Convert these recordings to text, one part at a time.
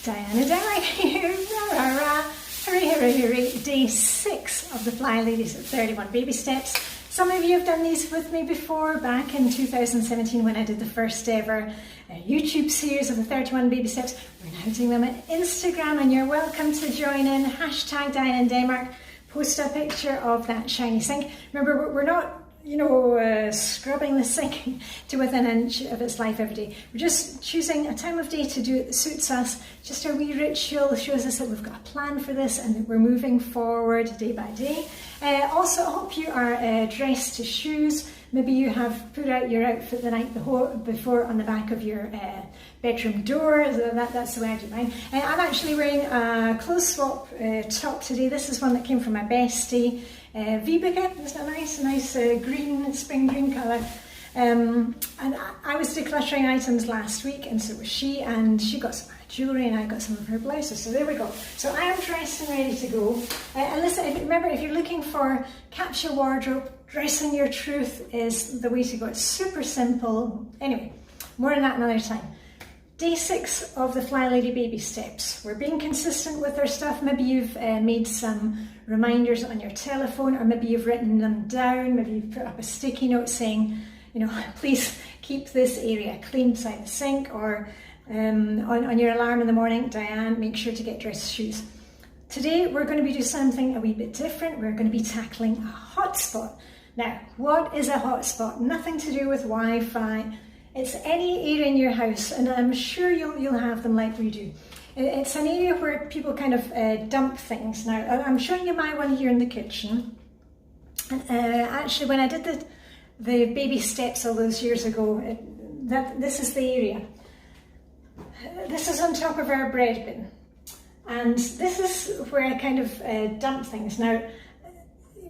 Diane and Derek here. Hurry, hurry, hurry. Day 6 of the Flyladies at 31 Baby Steps. Some of you have done these with me before, back in 2017 when I did the first ever YouTube series of the 31 Baby Steps. We're now doing them on Instagram, and you're welcome to join in. Hashtag Diane in Denmark. Post a picture of that shiny sink. Remember, we're not scrubbing the sink to within an inch of its life every day. We're just choosing a time of day to do it that suits us. Just a wee ritual shows us that we've got a plan for this and that we're moving forward day by day. Also, I hope you are dressed to shoes. Maybe you have put out your outfit the night before on the back of your bedroom door. That's the way I do mine. I'm actually wearing a clothes swap top today. This is one that came from my bestie, Vibeke. Isn't that nice? A nice green, spring green colour. And I was decluttering items last week, and so was she, and she got some jewellery and I got some of her blouses, so there we go. So I am dressed and ready to go. And listen, remember, if you're looking for capsule wardrobe, dressing your truth is the way to go. It's super simple. Anyway, more on that another time. Day 6 of the Flylady Baby Steps. We're being consistent with our stuff. Maybe you've made some reminders on your telephone, or maybe you've written them down. Maybe you've put up a sticky note saying, please keep this area clean beside the sink, or on your alarm in the morning, Diane, make sure to get dressed shoes. Today we're going to be doing something a wee bit different. We're going to be tackling a hotspot. Now, what is a hotspot? Nothing to do with Wi-Fi. It's any area in your house, and I'm sure you'll have them like we do. It's an area where people kind of dump things. Now, I'm showing you my one here in the kitchen. Actually, when I did the baby steps all those years ago, this is the area. This is on top of our bread bin, and this is where I kind of dump things. Now,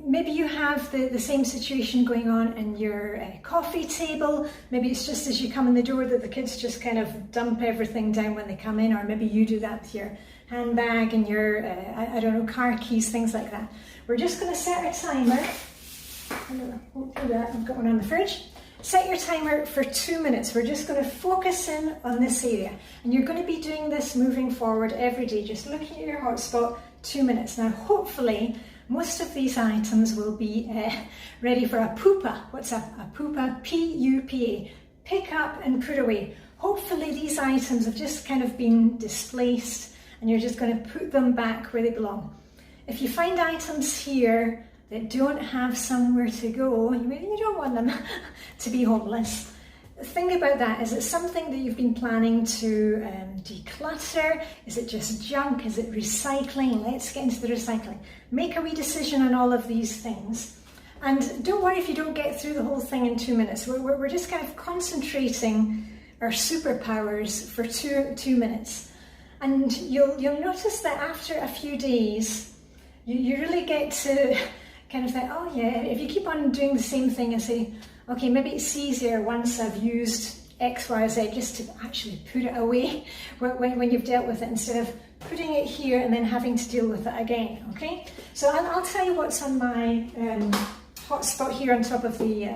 maybe you have the same situation going on in your coffee table. Maybe it's just as you come in the door that the kids just kind of dump everything down when they come in, or maybe you do that with your handbag and your, I don't know, car keys, things like that. We're just going to set a timer. I won't do that, I've got one on the fridge. Set your timer for 2 minutes. We're just going to focus in on this area, and you're going to be doing this moving forward every day, just looking at your hotspot. 2 minutes. Now, hopefully most of these items will be ready for a poopa. What's a poopa? P-U-P-A. Pick up and put away. Hopefully these items have just kind of been displaced, and you're just going to put them back where they belong. If you find items here that don't have somewhere to go, you don't want them to be homeless. Think about that. Is it something that you've been planning to declutter? Is it just junk? Is it recycling? Let's get into the recycling. Make a wee decision on all of these things. And don't worry if you don't get through the whole thing in 2 minutes. We're just kind of concentrating our superpowers for two minutes. And you'll notice that after a few days, you really get to kind of think, oh yeah, if you keep on doing the same thing and say, okay, maybe it's easier once I've used X, Y, Z, just to actually put it away when you've dealt with it, instead of putting it here and then having to deal with it again, okay? So I'll tell you what's on my hotspot here on top of the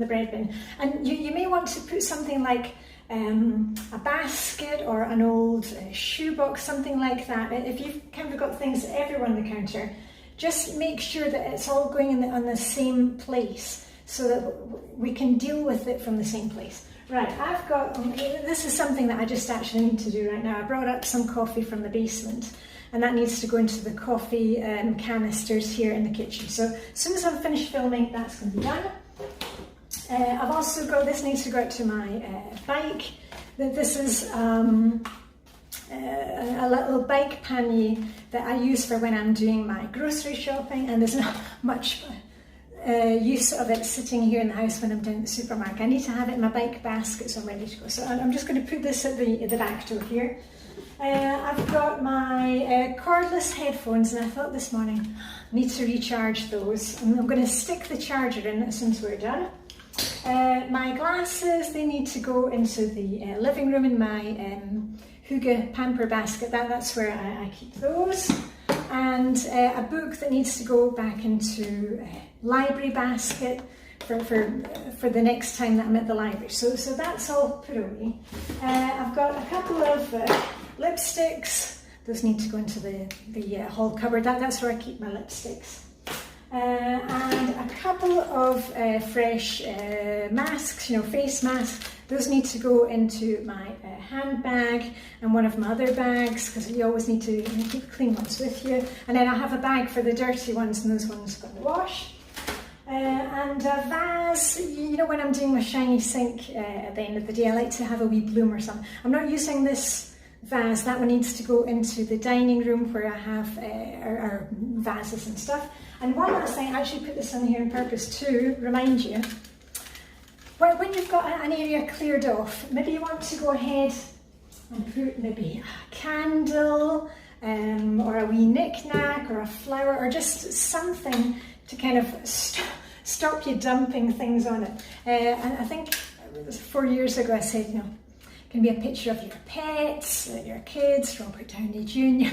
bread bin. And you may want to put something like a basket or an old shoebox, something like that. If you've kind of got things everywhere on the counter, just make sure that it's all going on the same place, so that we can deal with it from the same place. Right, I've got, this is something that I just actually need to do right now. I brought up some coffee from the basement, and that needs to go into the coffee canisters here in the kitchen. So as soon as I'm finished filming, that's going to be done. I've also got, this needs to go out to my bike. This is a little bike pannier that I use for when I'm doing my grocery shopping, and there's not much use of it sitting here in the house when I'm down at the supermarket. I need to have it in my bike basket so I'm ready to go. So I'm just going to put this at the back door here. I've got my cordless headphones, and I thought this morning I need to recharge those. And I'm going to stick the charger in as soon as we're done. My glasses, they need to go into the living room in my Hygge pamper basket. That's where I keep those. And a book that needs to go back into library basket for the next time that I'm at the library. So that's all put away. I've got a couple of Lipsticks, those need to go into the hall cupboard. That's where I keep my lipsticks. And a couple of fresh masks, face masks. Those need to go into my handbag and one of my other bags, because you always need to keep clean ones with you. And then I have a bag for the dirty ones, and those ones go in the wash. And a vase, when I'm doing my shiny sink at the end of the day, I like to have a wee bloom or something. I'm not using this vase. That one needs to go into the dining room where I have our vases and stuff. And one last thing, I actually put this in here on purpose to remind you, when you've got an area cleared off, maybe you want to go ahead and put maybe a candle or a wee knick-knack or a flower or just something to kind of stop you dumping things on it. And I think it was 4 years ago I said, it can be a picture of your pets, your kids, Robert Downey Jr.,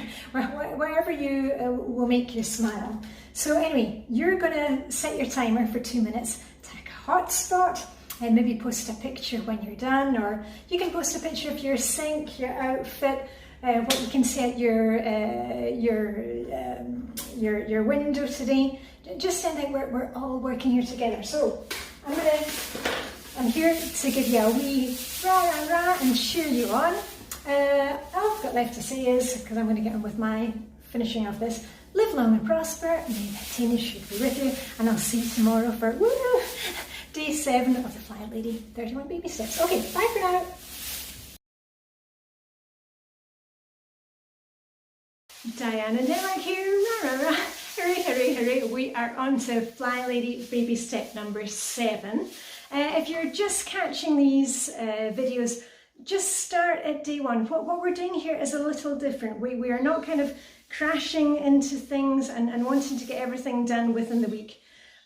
wherever you will make you smile. So anyway, you're going to set your timer for 2 minutes, take a hot spot, and maybe post a picture when you're done, or you can post a picture of your sink, your outfit, what you can see at your window today. Just saying that we're all working here together. So I'm here to give you a wee rah and cheer you on. All I've got left to say is, because I'm going to get on with my finishing of this, live long and prosper, may the tennis should be with you, and I'll see you tomorrow for day 7 of the Flylady 31 Baby Steps. Okay, bye for now. Diane and Emma here, rah. Hooray, we are on to Flylady Baby Step number 7. If you're just catching these videos, just start at day 1. What we're doing here is a little different. We are not kind of crashing into things and wanting to get everything done within the week.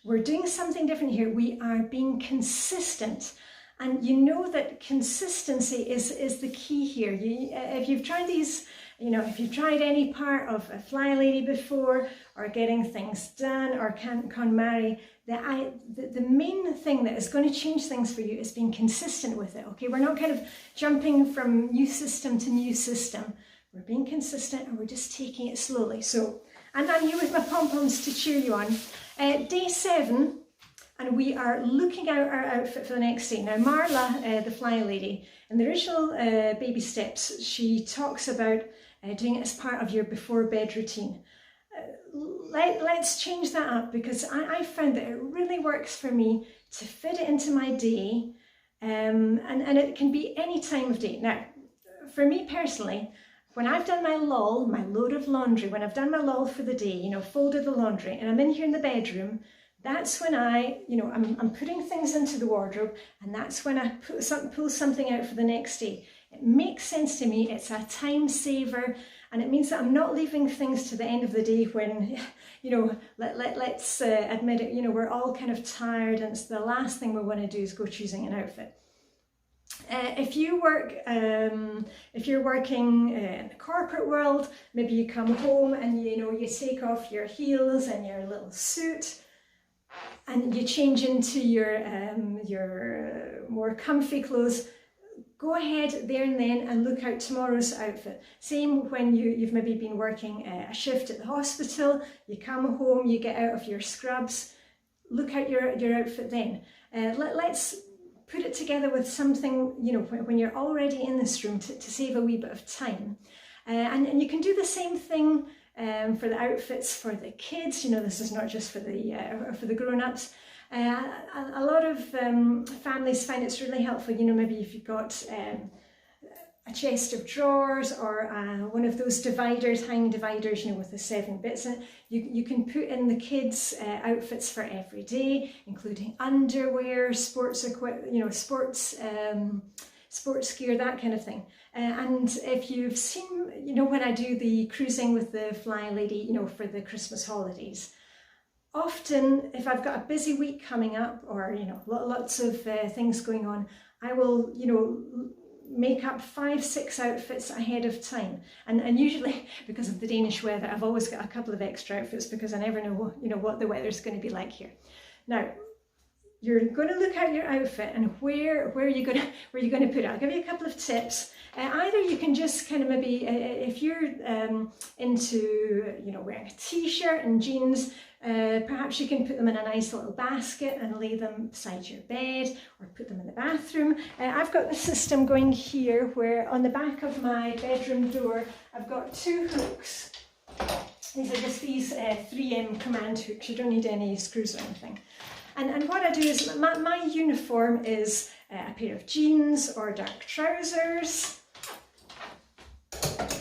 We're doing something different here. We are being consistent. And you know that consistency is the key here. If you've tried these, if you've tried any part of a Flylady before, or getting things done, or KonMari, the main thing that is going to change things for you is being consistent with it. Okay, we're not kind of jumping from new system to new system. We're being consistent and we're just taking it slowly. So, and I'm here with my pom-poms to cheer you on. Day 7. And we are looking out our outfit for the next day. Now Marla, the Flylady, in the original Baby Steps, she talks about doing it as part of your before bed routine. Let's change that up, because I found that it really works for me to fit it into my day, and it can be any time of day. Now, for me personally, when I've done my lull, my load of laundry, when I've done my lull for the day, folded the laundry, and I'm in here in the bedroom, that's when I'm putting things into the wardrobe, and that's when I pull something out for the next day. It makes sense to me. It's a time saver, and it means that I'm not leaving things to the end of the day when, let's admit it, we're all kind of tired, and it's the last thing we want to do is go choosing an outfit. If you're working in the corporate world, maybe you come home and you take off your heels and your little suit, and you change into your more comfy clothes. Go ahead there and then and look out tomorrow's outfit. Same when you've maybe been working a shift at the hospital, you come home, you get out of your scrubs, look at your outfit then. Let's put it together with something, when you're already in this room to save a wee bit of time. And you can do the same thing for the outfits for the kids. This is not just for the grown-ups. A lot of families find it's really helpful, maybe if you've got a chest of drawers or one of those dividers, hanging dividers, with the 7 bits in it. You can put in the kids' outfits for every day, including underwear, sports equipment, sports gear, that kind of thing. And if you've seen, when I do the cruising with the Flylady, for the Christmas holidays, often if I've got a busy week coming up, or lots of things going on, I will make up 5-6 outfits ahead of time, and usually because of the Danish weather, I've always got a couple of extra outfits, because I never know what the weather's going to be like here. Now, you're going to look at your outfit and where you're going to put it. I'll give you a couple of tips. Either you can just kind of maybe, if you're into, you know, wearing a t-shirt and jeans, perhaps you can put them in a nice little basket and lay them beside your bed, or put them in the bathroom. I've got the system going here where on the back of my bedroom door I've got 2 hooks. These are just these 3M command hooks. You don't need any screws or anything. And what I do is, my uniform is a pair of jeans or dark trousers.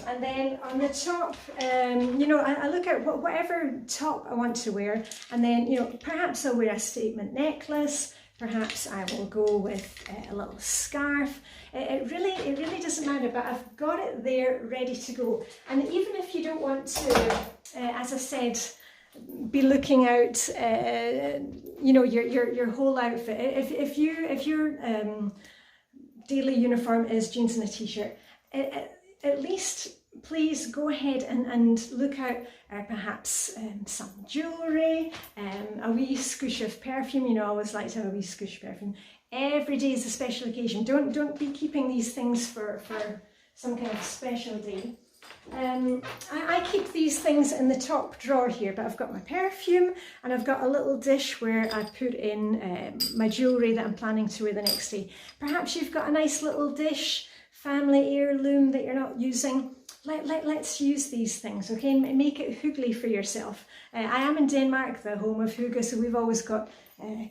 And then on the top, you know, I look at whatever top I want to wear, and then, you know, perhaps I'll wear a statement necklace, perhaps I will go with a little scarf. It really doesn't matter, but I've got it there ready to go. And even if you don't want to, as I said, be looking out, you know, your whole outfit. If your daily uniform is jeans and a t-shirt, at least please go ahead and look out perhaps some jewellery, a wee squish of perfume. You know, I always like to have a wee squish of perfume. Every day is a special occasion. Don't be keeping these things for some kind of special day. I keep these things in the top drawer here, but I've got my perfume and I've got a little dish where I put in my jewellery that I'm planning to wear the next day. Perhaps you've got a nice little dish, family heirloom that you're not using. Let's use these things, okay? Make it hoogly for yourself. I am in Denmark, the home of hygge, so we've always got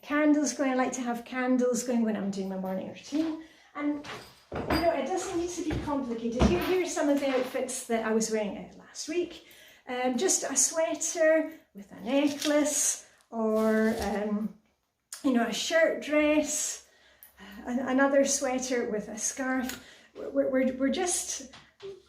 candles going. I like to have candles going when I'm doing my morning routine. And you know, it doesn't need to be complicated. Here are some of the outfits that I was wearing last week. Just a sweater with a necklace, or you know, a shirt dress, another sweater with a scarf. We're just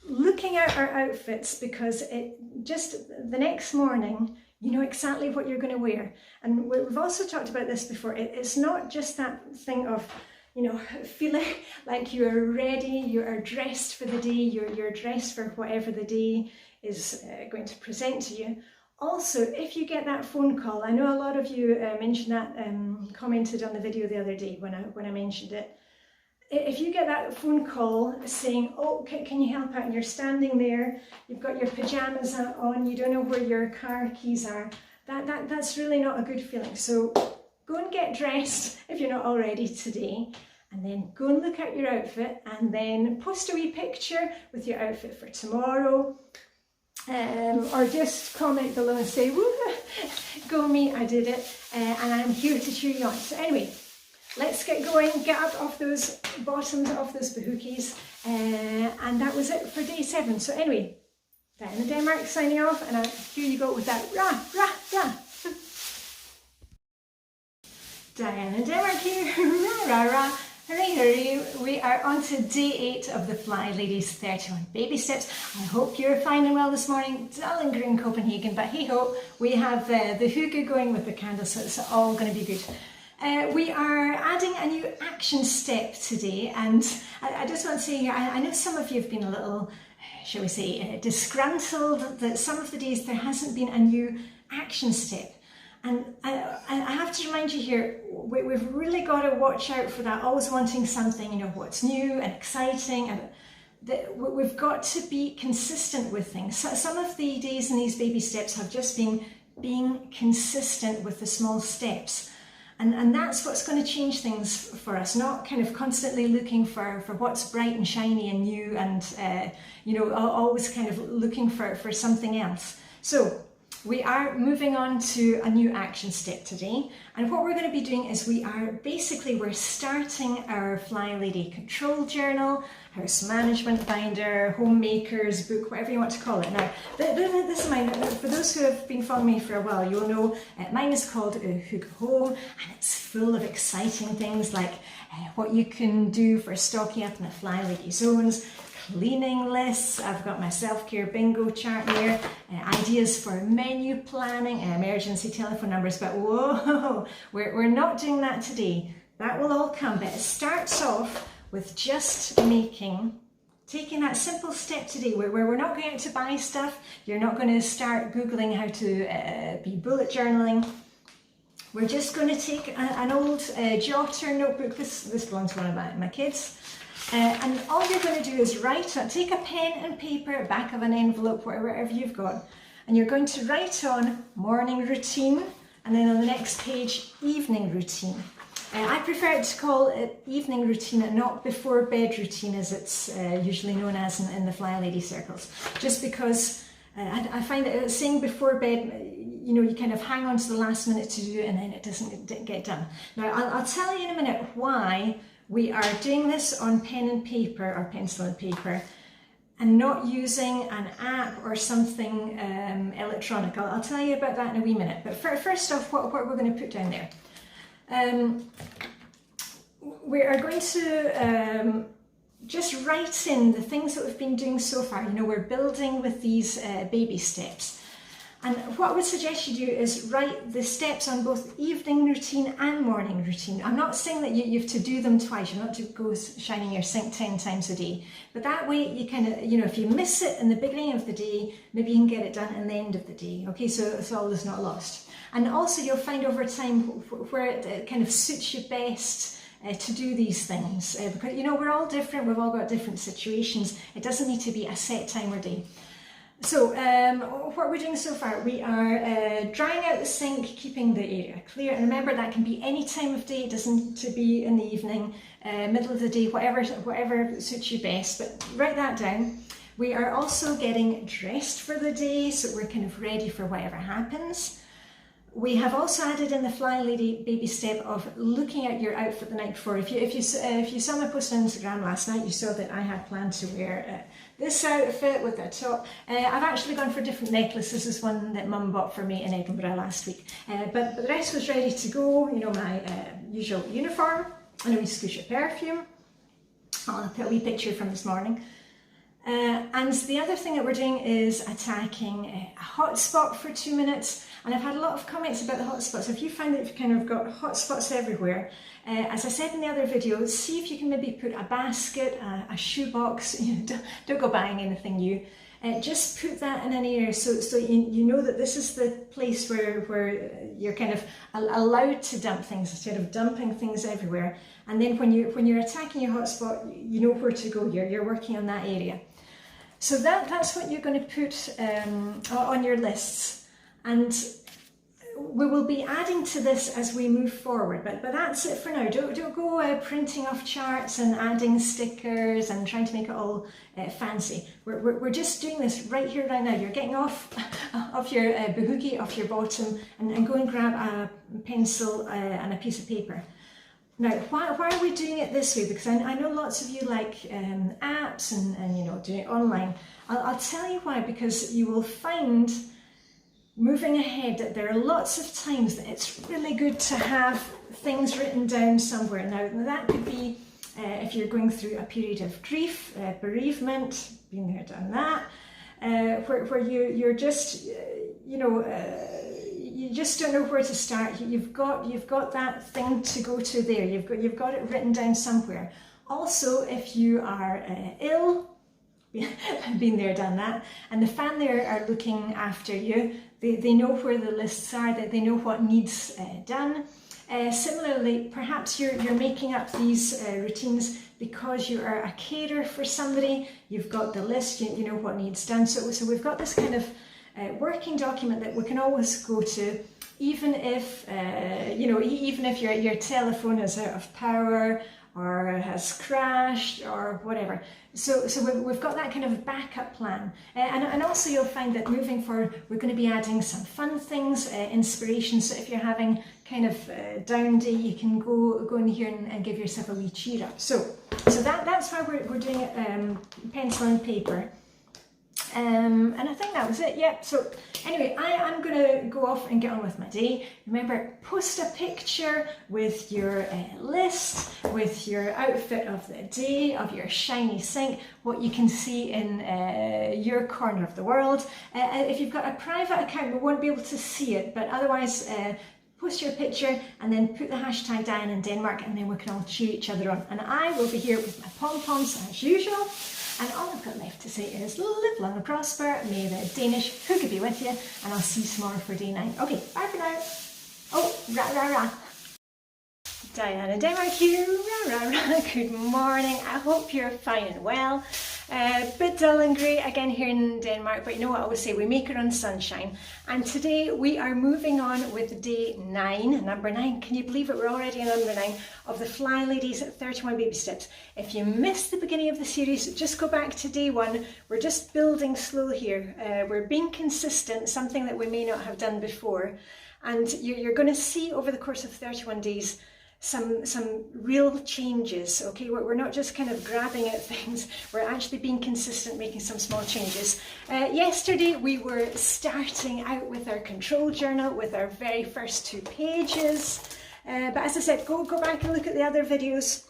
looking at our outfits because it just the next morning you know exactly what you're going to wear. And we've also talked about this before. It's not just that thing of, you know, feeling like you're ready, you are dressed for the day, you're dressed for whatever the day is going to present to you. Also, if you get that phone call, I know a lot of you mentioned that, commented on the video the other day when I mentioned it. If you get that phone call saying, oh, can you help out, and you're standing there, you've got your pajamas on, you don't know where your car keys are, that's really not a good feeling. So go and get dressed if you're not already today, and then go and look at your outfit, and then post a wee picture with your outfit for tomorrow, or just comment below and say, woo, go me, I did it, and I'm here to cheer you on. So anyway, let's get going, get up off those bottoms, off those bahukis, and that was it for day 7. So anyway, Diane in Denmark signing off, and here you go with that rah, rah, rah. Diane in Denmark here, rah, rah, rah. Hurry, hurry. We are on to day 8 of the Flylady's 31 baby steps. I hope you're fine and well this morning. Dull and green Copenhagen, but hey ho, we have the hygge going with the candles, so it's all going to be good. We are adding a new action step today, and I just want to say, I know some of you have been a little, shall we say, disgruntled that some of the days there hasn't been a new action step. And I have to remind you here, we've really got to watch out for that, always wanting something, you know, what's new and exciting, and we've got to be consistent with things. So some of the days in these baby steps have just been being consistent with the small steps. And that's what's going to change things for us, not kind of constantly looking for what's bright and shiny and new, and, you know, always kind of looking for something else. So we are moving on to a new action step today, and what we're going to be doing is we're starting our Flylady control journal, house management binder, homemaker's book, whatever you want to call it. Now, this is mine. For those who have been following me for a while, you'll know mine is called Hygge Home, and it's full of exciting things like what you can do for stocking up in the Flylady zones, cleaning lists. I've got my self-care bingo chart here, ideas for menu planning, emergency telephone numbers, but whoa, we're not doing that today. That will all come, but it starts off with just taking that simple step today where we're not going out to buy stuff. You're not going to start Googling how to be bullet journaling. we're just going to take an old jotter notebook. This belongs to one of my kids. And all you're going to do is write on, take a pen and paper, back of an envelope, wherever you've got, and you're going to write on morning routine, and then on the next page, evening routine. I prefer to call it evening routine and not before bed routine, as it's usually known as in the Flylady circles. Just because I find that saying before bed, you know, you kind of hang on to the last minute to do it and then it doesn't get done. Now, I'll tell you in a minute why we are doing this on pen and paper, or pencil and paper, and not using an app or something electronic. I'll tell you about that in a wee minute. But first off, what we're going to put down there. We are going to just write in the things that we've been doing so far. You know, we're building with these baby steps. And what I would suggest you do is write the steps on both evening routine and morning routine. I'm not saying that you have to do them twice. You're not to go shining your sink 10 times a day. But that way you kind of, you know, if you miss it in the beginning of the day, maybe you can get it done in the end of the day. Okay, so all is not lost. And also you'll find over time where it kind of suits you best to do these things. Because, you know, we're all different. We've all got different situations. It doesn't need to be a set time or day. So what we're doing so far, we are drying out the sink, keeping the area clear. And remember, that can be any time of day. It doesn't need to be in the evening, middle of the day, whatever suits you best. But write that down. We are also getting dressed for the day, so we're kind of ready for whatever happens. We have also added in the Flylady baby step of looking at your outfit the night before. If you saw my post on Instagram last night, you saw that I had planned to wear this outfit with a top. I've actually gone for different necklaces. This is one that Mum bought for me in Edinburgh last week. But the rest was ready to go. You know, my usual uniform and a wee scoosh of perfume. I'll put a wee picture from this morning. And the other thing that we're doing is attacking a hotspot for 2 minutes. And I've had a lot of comments about the hotspots. If you find that you've kind of got hotspots everywhere, as I said in the other video, see if you can maybe put a basket, a shoebox. You know, don't go buying anything new. Just put that in an area so you know that this is the place where you're kind of allowed to dump things instead of dumping things everywhere. And then when you're attacking your hotspot, you know where to go. You're working on that area. So that's what you're going to put on your lists, and we will be adding to this as we move forward. But that's it for now. Don't go printing off charts and adding stickers and trying to make it all fancy. We're just doing this right here, right now. You're getting off your bahoogie, off your bottom, and go and grab a pencil and a piece of paper. Now, why are we doing it this way? Because I know lots of you like apps and you know, doing it online. I'll tell you why. Because you will find, moving ahead, that there are lots of times that it's really good to have things written down somewhere. Now, that could be if you're going through a period of grief, bereavement, been there, done that, where you're just, you know, you just don't know where to start. You've got that thing to go to there. You've got it written down somewhere. Also, if you are ill, been there, done that, and the family are looking after you, they know where the lists are, that they know what needs done. Similarly, perhaps you're making up these routines because you are a carer for somebody. You've got the list, you know what needs done. So we've got this kind of working document that we can always go to, even if you know, even if your telephone is out of power or has crashed or whatever. So we've got that kind of backup plan. And also you'll find that moving forward, we're going to be adding some fun things, inspiration. So if you're having kind of a down day, you can go in here and give yourself a wee cheer up. So that's why we're doing it pencil and paper. And I think that was it. Yep. So anyway, I'm going to go off and get on with my day. Remember, post a picture with your list, with your outfit of the day, of your shiny sink, what you can see in your corner of the world. If you've got a private account, we won't be able to see it, but otherwise, post your picture and then put the hashtag Diane in Denmark, and then we can all cheer each other on. And I will be here with my pom-poms as usual. And all I've got left to say is live long and prosper. May the Danish hooker be with you, and I'll see you tomorrow for day 9. Okay, bye for now. Oh, rah, rah, rah. Diane and Denmark here, rah, rah, rah. Good morning. I hope you're fine and well. Bit dull and grey again here in Denmark, but you know what I always say, we make our own sunshine. And today we are moving on with day 9, number 9. Can you believe it? We're already on number 9 of the Flylady's 31 Baby Steps. If you missed the beginning of the series, just go back to day 1. We're just building slow here. We're being consistent, something that we may not have done before. And you're going to see over the course of 31 days some real changes, okay? We're not just kind of grabbing at things, we're actually being consistent, making some small changes. Yesterday we were starting out with our control journal with our very first 2 pages. But as I said, go back and look at the other videos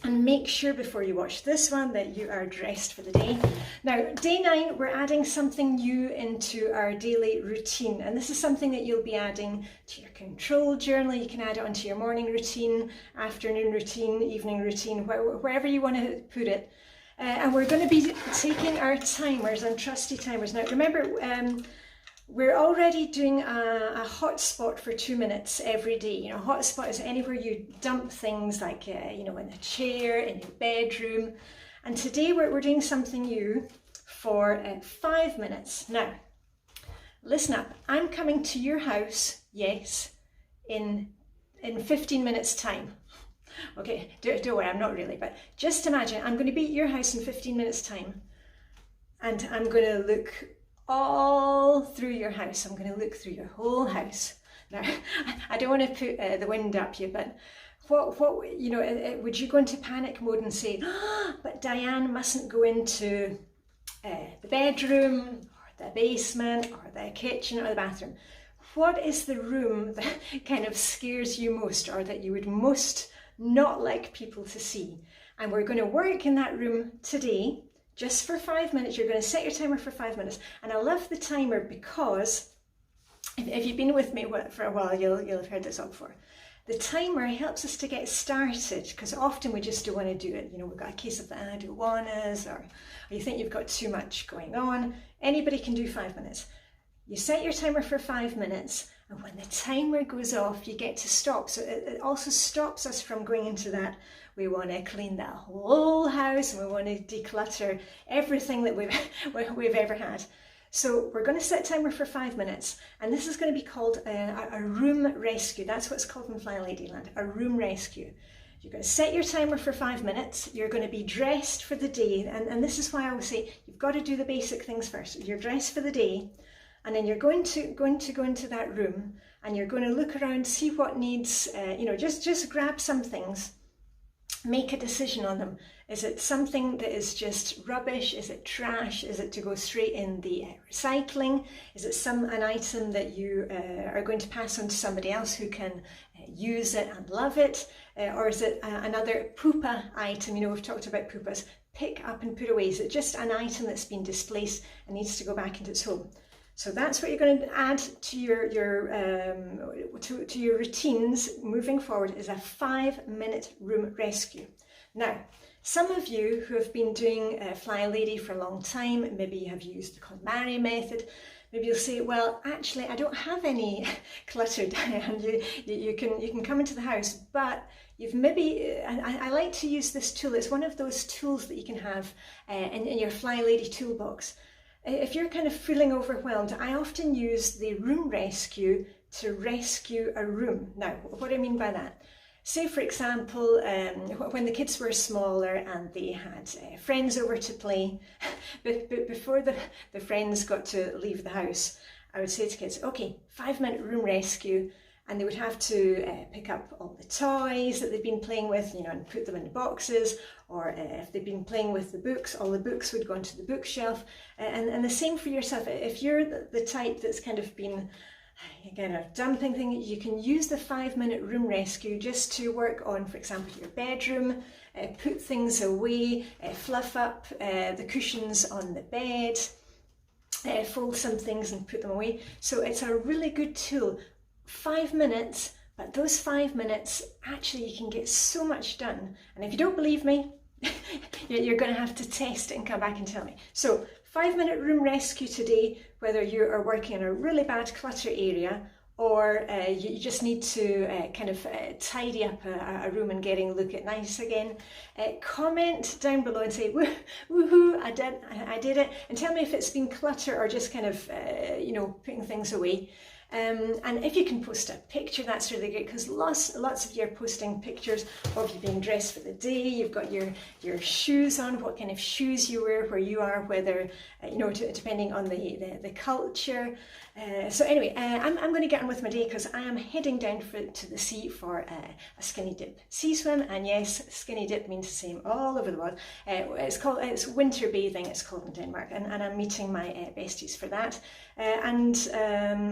and make sure before you watch this one that you are dressed for the day. Now, day 9, we're adding something new into our daily routine. And this is something that you'll be adding to your control journal. You can add it onto your morning routine, afternoon routine, evening routine, wherever you want to put it. And we're going to be taking our timers and trusty timers. Now, remember, we're already doing a hotspot for 2 minutes every day. You know, hotspot is anywhere you dump things like, you know, in a chair, in your bedroom. And today we're doing something new for 5 minutes. Now, listen up. I'm coming to your house, yes, in 15 minutes time. Okay, don't worry, I'm not really, but just imagine I'm going to be at your house in 15 minutes time. And I'm going to look all through your house. I'm going to look through your whole house. Now, I don't want to put the wind up you, but what you know, would you go into panic mode and say, oh, but Diane mustn't go into the bedroom or the basement or the kitchen or the bathroom? What is the room that kind of scares you most, or that you would most not like people to see? And we're going to work in that room today. Just for 5 minutes. You're going to set your timer for 5 minutes. And I love the timer because if you've been with me for a while, you'll have heard this all before. The timer helps us to get started, because often we just don't want to do it. You know, we've got a case of the I don't wannas, or you think you've got too much going on. Anybody can do 5 minutes. You set your timer for 5 minutes, and when the timer goes off, you get to stop. So it also stops us from going into that. We want to clean the whole house, and we want to declutter everything that we've ever had. So we're going to set timer for 5 minutes, and this is going to be called a room rescue. That's what it's called in Flyladyland, a room rescue. You're going to set your timer for 5 minutes. You're going to be dressed for the day, and this is why I always say you've got to do the basic things first. You're dressed for the day, and then you're going to go into that room, and you're going to look around, see what needs, you know, just grab some things. Make a decision on them. Is it something that is just rubbish? Is it trash? Is it to go straight in the recycling? Is it an item that you are going to pass on to somebody else who can use it and love it? Or is it another poopa item? You know, we've talked about poopas. Pick up and put away. Is it just an item that's been displaced and needs to go back into its home? So that's what you're going to add to your routines moving forward, is a 5-minute room rescue. Now, some of you who have been doing Flylady for a long time, maybe you have used the KonMari method. Maybe you'll say, well, actually, I don't have any clutter, Diane. You can come into the house, but you've maybe, I like to use this tool. It's one of those tools that you can have in your Flylady toolbox. If you're kind of feeling overwhelmed, I often use the room rescue to rescue a room. Now, what do I mean by that? Say, for example, when the kids were smaller and they had friends over to play, but before the friends got to leave the house, I would say to kids, okay, 5-minute room rescue, and they would have to pick up all the toys that they've been playing with, you know, and put them in boxes, or if they've been playing with the books, all the books would go onto the bookshelf, and the same for yourself. If you're the type that's kind of been again a dumping thing, you can use the 5-minute room rescue just to work on, for example, your bedroom, put things away, fluff up the cushions on the bed, fold some things and put them away. So it's a really good tool. 5 minutes, but those 5 minutes, actually you can get so much done. And if you don't believe me, you're going to have to test it and come back and tell me. So 5-minute room rescue today, whether you are working in a really bad clutter area or you just need to kind of tidy up a room and getting look it nice again, comment down below and say woohoo, I did it, and tell me if it's been clutter or just kind of you know, putting things away. And if you can post a picture, that's really great, because lots of you are posting pictures of you being dressed for the day. You've got your shoes on, what kind of shoes you wear, where you are, whether you know, depending on the culture. So anyway, I'm going to get on with my day, because I am heading down to the sea for a skinny dip sea swim. And yes, skinny dip means the same all over the world. It's winter bathing, it's called in Denmark, and I'm meeting my besties for that. And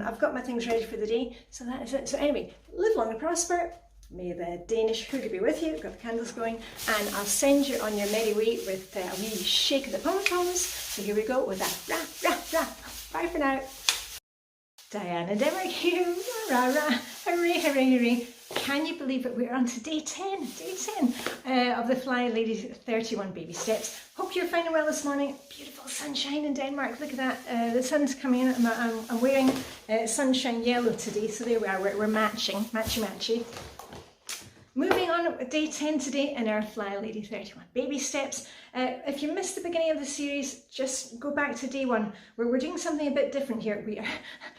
I've got my things ready for the day, so that is it. So anyway, live long and prosper. May the Danish hygge be with you. Got the candles going, and I'll send you on your merry way with a wee shake of the pom-poms. So here we go with that rah, rah, rah. Bye for now. Diane and Denmark here. Rah, rah, rah. Hooray, hooray, hooray. Can you believe it? We're on to day 10 of the Flylady 31 baby steps. Hope you're finding well this morning. Beautiful sunshine in Denmark. Look at that. The sun's coming in. I'm wearing sunshine yellow today, so there we are. We're matching, matchy. Moving on with day 10 today in our Flylady 31 baby steps. If you missed the beginning of the series, just go back to day 1, where we're doing something a bit different here.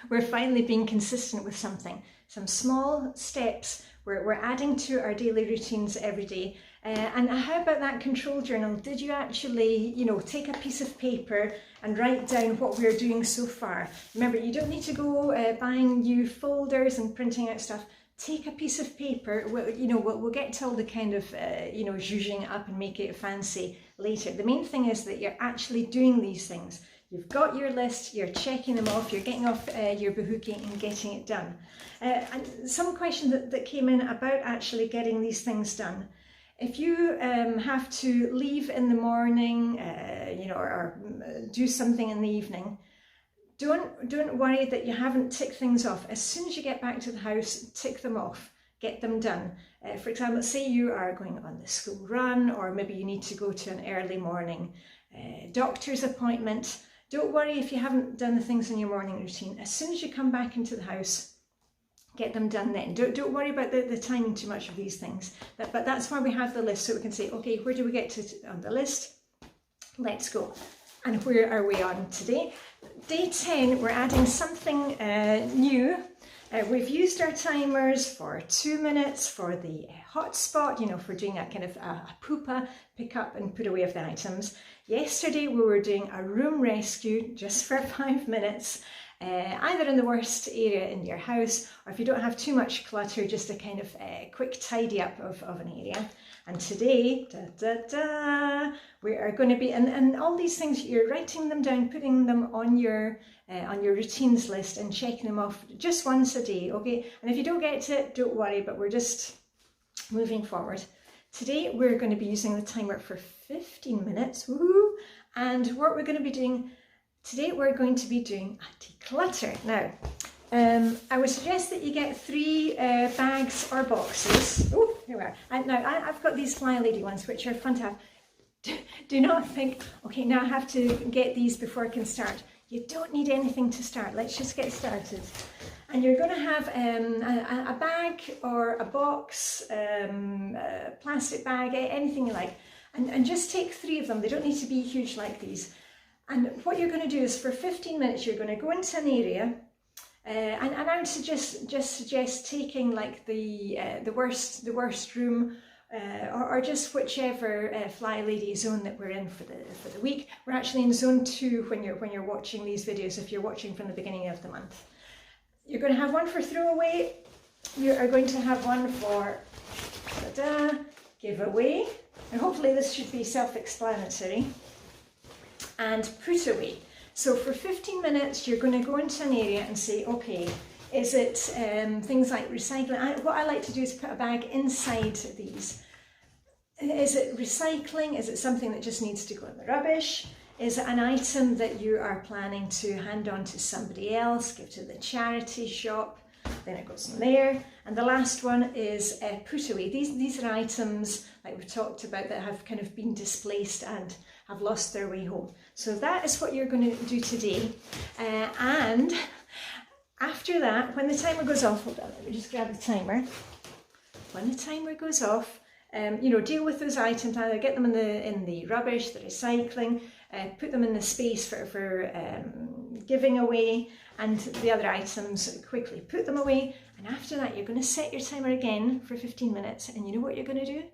We're finally being consistent with something. Some small steps we're adding to our daily routines every day. And how about that control journal? Did you actually, you know, take a piece of paper and write down what we're doing so far? Remember, you don't need to go buying new folders and printing out stuff. Take a piece of paper. We'll get to all the kind of, zhuzhing up and make it fancy later. The main thing is that you're actually doing these things. You've got your list, you're checking them off, you're getting off your bahookie and getting it done. And some question that came in about actually getting these things done. If you have to leave in the morning, or do something in the evening, don't worry that you haven't ticked things off. As soon as you get back to the house, tick them off, get them done. For example, say you are going on the school run, or maybe you need to go to an early morning doctor's appointment. Don't worry if you haven't done the things in your morning routine. As soon as you come back into the house, get them done then. Don't worry about the timing too much of these things. But that's why we have the list, so we can say, okay, where do we get to on the list? Let's go. And where are we on today? Day 10, we're adding something new. We've used our timers for 2 minutes for the hotspot, for doing a kind of a poopa, pick up and put away of the items. Yesterday we were doing a room rescue just for 5 minutes, either in the worst area in your house, or if you don't have too much clutter, just a kind of quick tidy up of an area. And today, we are going to be, and all these things, you're writing them down, putting them on your routines list and checking them off just once a day, okay? And if you don't get to it, don't worry, but we're just moving forward. Today, we're going to be using the timer for 15 minutes, woohoo! And what we're going to be doing, today we're going to be doing a declutter. Now, I would suggest that you get 3 bags or boxes. Oh, here we are. And now I've got these Flylady ones, which are fun to have. Do not think, okay, now I have to get these before I can start. You don't need anything to start. Let's just get started. And you're going to have a bag or a box, a plastic bag, anything you like. And just take 3 of them. They don't need to be huge like these. And what you're going to do is for 15 minutes, you're going to go into an area. And I would suggest taking like the worst room, or just whichever Flylady zone that we're in for the week. We're actually in zone 2 when you're watching these videos, if you're watching from the beginning of the month. You're going to have one for throwaway. You are going to have one for giveaway, and hopefully this should be self-explanatory, and put away. So for 15 minutes, you're going to go into an area and say, okay, is it things like recycling? What I like to do is put a bag inside these. Is it recycling? Is it something that just needs to go in the rubbish? Is it an item that you are planning to hand on to somebody else, give to the charity shop? Then it goes in there. And the last one is put away. These are items, like we've talked about, that have kind of been displaced and have lost their way home. So that is what you're going to do today. And After that, when the timer goes off, hold on, let me just grab the timer. When the timer goes off, you know, deal with those items, either get them in the rubbish, the recycling, put them in the space for giving away, and the other items quickly put them away. And after that, you're going to set your timer again for 15 minutes. And you know what you're going to do?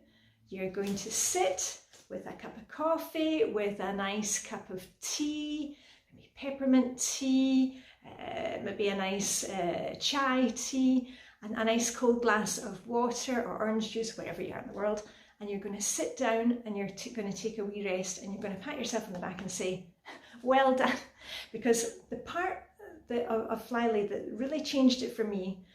You're going to sit with a cup of coffee, with a nice cup of tea, maybe peppermint tea, maybe a nice chai tea, and a nice cold glass of water or orange juice, wherever you are in the world. And you're going to sit down and you're going to take a wee rest, and you're going to pat yourself on the back and say, well done. Because the part of Flylady that really changed it for me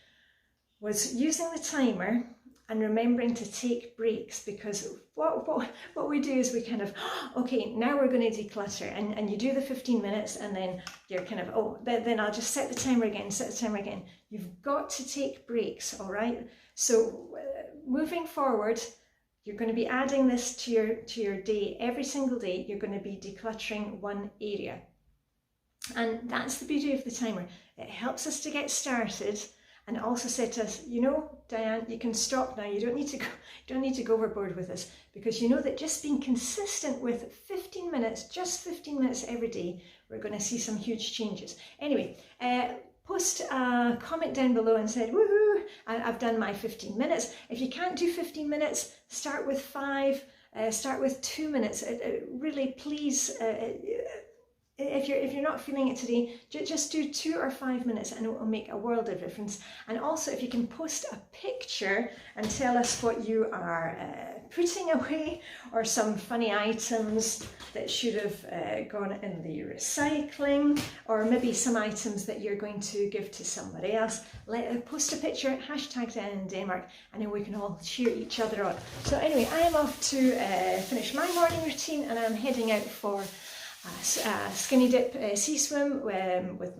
was using the timer and remembering to take breaks, because what we do is we kind of, okay, now we're going to declutter, and you do the 15 minutes and then you're kind of, oh, then I'll just set the timer again. You've got to take breaks, all right? So moving forward, you're going to be adding this to your day. Every single day, you're going to be decluttering one area. And that's the beauty of the timer. It helps us to get started, and also said to us, you know, Diane, you can stop now. You don't need to go overboard with this, because you know that just being consistent with 15 minutes, just 15 minutes every day, we're going to see some huge changes. Anyway, post a comment down below and said, woohoo, I've done my 15 minutes. If you can't do 15 minutes, start with 5, start with 2 minutes. Really, please, if you're not feeling it today, just do 2 or 5 minutes, and it will make a world of difference. And also, if you can post a picture and tell us what you are putting away, or some funny items that should have gone in the recycling, or maybe some items that you're going to give to somebody else, post a picture, hashtag Diane in Denmark, and then we can all cheer each other on. So anyway, I am off to finish my morning routine, and I'm heading out for skinny dip sea swim with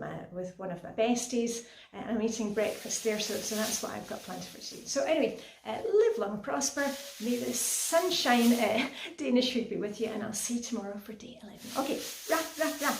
one of my besties. I'm eating breakfast there, so that's what I've got planned for today. So anyway, live long, prosper, may the sunshine Danish food be with you, and I'll see you tomorrow for day 11. Okay, rah, rah, rah.